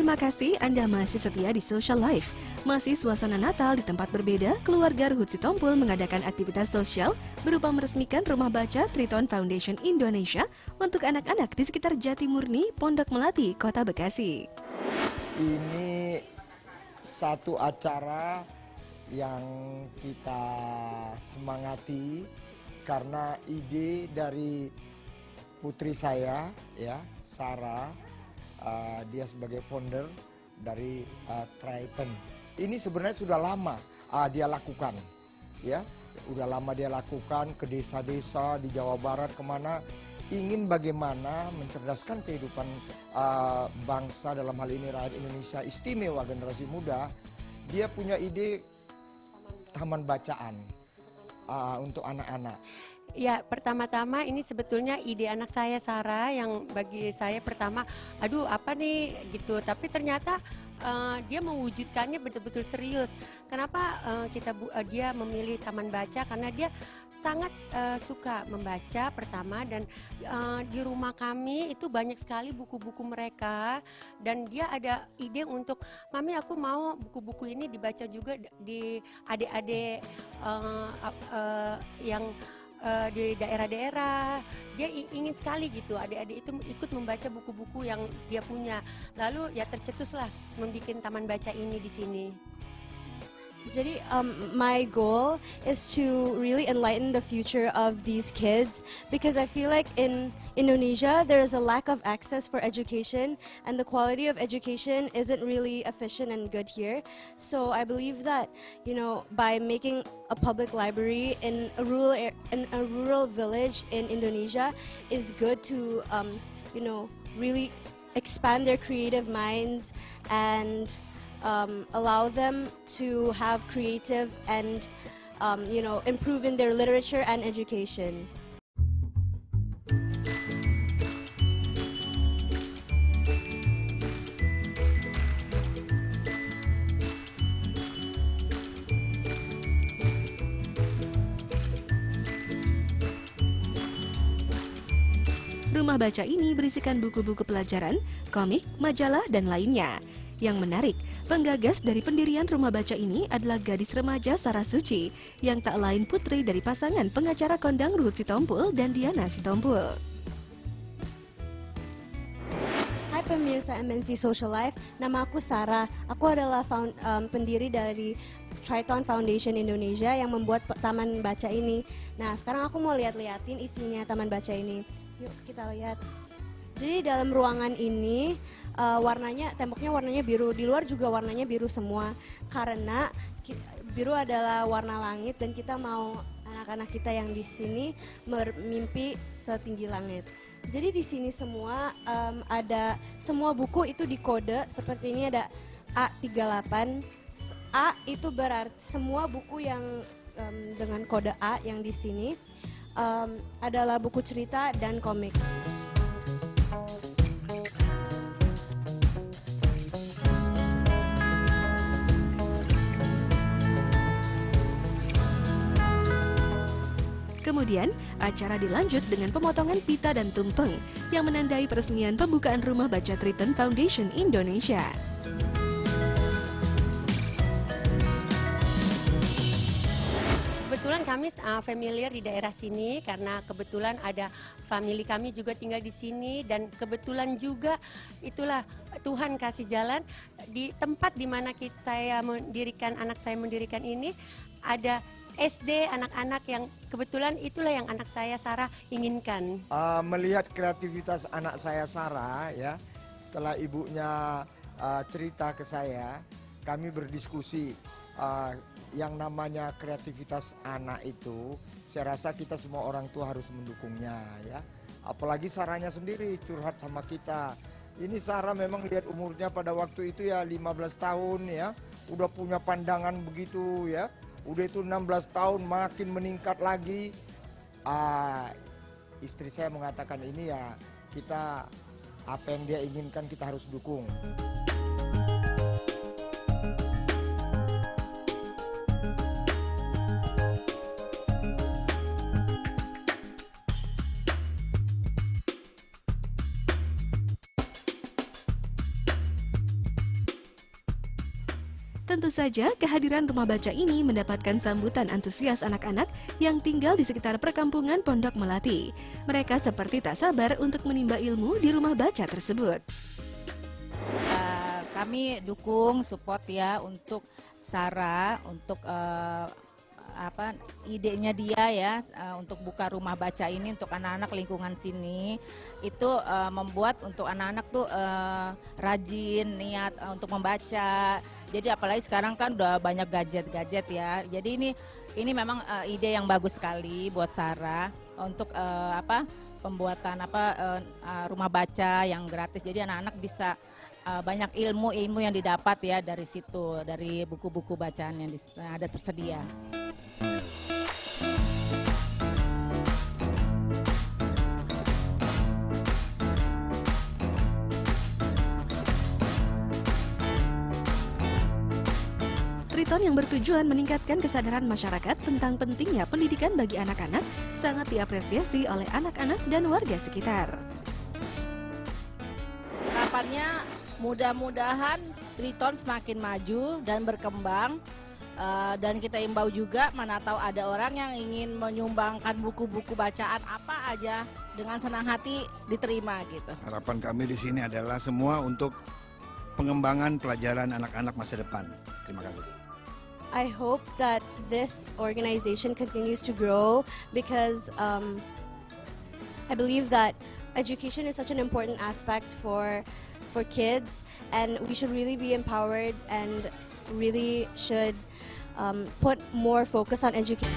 Terima kasih Anda masih setia di Social Life. Masih suasana Natal di tempat berbeda, keluarga Ruhut Sitompul mengadakan aktivitas sosial berupa meresmikan Rumah Baca Triton Foundation Indonesia untuk anak-anak di sekitar Jatimurni, Pondok Melati, Kota Bekasi. Ini satu acara yang kita semangati karena ide dari putri saya, ya, Sarah. Dia sebagai founder dari Triton. Ini sebenarnya sudah lama dia lakukan, ya, udah lama dia lakukan ke desa-desa di Jawa Barat, kemana ingin bagaimana mencerdaskan kehidupan bangsa, dalam hal ini rakyat Indonesia, istimewa generasi muda. Dia punya ide taman bacaan untuk anak-anak. Ya, pertama-tama ini sebetulnya ide anak saya Sarah, yang bagi saya pertama, aduh apa nih gitu, tapi ternyata dia mewujudkannya betul-betul serius. Kenapa dia memilih taman baca? Karena dia sangat suka membaca pertama, dan di rumah kami itu banyak sekali buku-buku mereka, dan dia ada ide untuk, Mami aku mau buku-buku ini dibaca juga di adik-adik yang di daerah-daerah. Dia ingin sekali gitu adik-adik itu ikut membaca buku-buku yang dia punya. Lalu ya tercetuslah membuat taman baca ini di sini. Jadi, my goal is to really enlighten the future of these kids, because I feel like in Indonesia there is a lack of access for education, and the quality of education isn't really efficient and good here. So I believe that, by making a public library in a rural village in Indonesia is good to really expand their creative minds and allow them to have creative and improve in their literature and education. Rumah baca ini berisikan buku-buku pelajaran, komik, majalah, dan lainnya. Yang menarik, penggagas dari pendirian rumah baca ini adalah gadis remaja Sarah Suci, yang tak lain putri dari pasangan pengacara kondang Ruhut Sitompul dan Diana Sitompul. Hai pemirsa MNC Social Life, nama aku Sarah. Aku adalah pendiri dari Triton Foundation Indonesia yang membuat taman baca ini. Nah, sekarang aku mau liatin isinya taman baca ini. Yuk kita lihat. Jadi dalam ruangan ini temboknya warnanya biru, di luar juga warnanya biru semua, karena biru adalah warna langit dan kita mau anak-anak kita yang di sini bermimpi setinggi langit. Jadi di sini semua ada semua buku itu dikode seperti ini, ada A38. A itu berarti semua buku yang dengan kode A yang di sini adalah buku cerita dan komik. Kemudian, acara dilanjut dengan pemotongan pita dan tumpeng yang menandai peresmian pembukaan Rumah Baca Triton Foundation Indonesia. Kebetulan kami familiar di daerah sini karena kebetulan ada family kami juga tinggal di sini, dan kebetulan juga itulah Tuhan kasih jalan di tempat di mana anak saya mendirikan ini ada SD anak-anak yang kebetulan itulah yang anak saya Sarah inginkan. Melihat kreativitas anak saya Sarah, ya, setelah ibunya cerita ke saya, kami berdiskusi. Yang namanya kreativitas anak itu, saya rasa kita semua orang tua harus mendukungnya, ya. Apalagi Sarahnya sendiri curhat sama kita. Ini Sarah memang lihat umurnya pada waktu itu ya 15 tahun, ya, udah punya pandangan begitu, ya. Udah itu 16 tahun makin meningkat lagi. Istri saya mengatakan ini ya, kita apa yang dia inginkan kita harus dukung. Tentu saja kehadiran rumah baca ini mendapatkan sambutan antusias anak-anak yang tinggal di sekitar perkampungan Pondok Melati. Mereka seperti tak sabar untuk menimba ilmu di rumah baca tersebut. Kami dukung support ya untuk Sarah, untuk idenya dia ya untuk buka rumah baca ini untuk anak-anak lingkungan sini. Itu membuat untuk anak-anak tuh rajin, niat untuk membaca. Jadi apalagi sekarang kan udah banyak gadget-gadget ya. Jadi ini memang ide yang bagus sekali buat Sarah untuk pembuatan rumah baca yang gratis. Jadi anak-anak bisa banyak ilmu yang didapat ya dari situ, dari buku-buku bacaan yang ada tersedia. Triton yang bertujuan meningkatkan kesadaran masyarakat tentang pentingnya pendidikan bagi anak-anak sangat diapresiasi oleh anak-anak dan warga sekitar. Harapannya mudah-mudahan Triton semakin maju dan berkembang, dan kita imbau juga mana tahu ada orang yang ingin menyumbangkan buku-buku bacaan apa aja dengan senang hati diterima gitu. Harapan kami di sini adalah semua untuk pengembangan pelajaran anak-anak masa depan. Terima kasih. I hope that this organization continues to grow because I believe that education is such an important aspect for kids, and we should really be empowered and really should put more focus on education.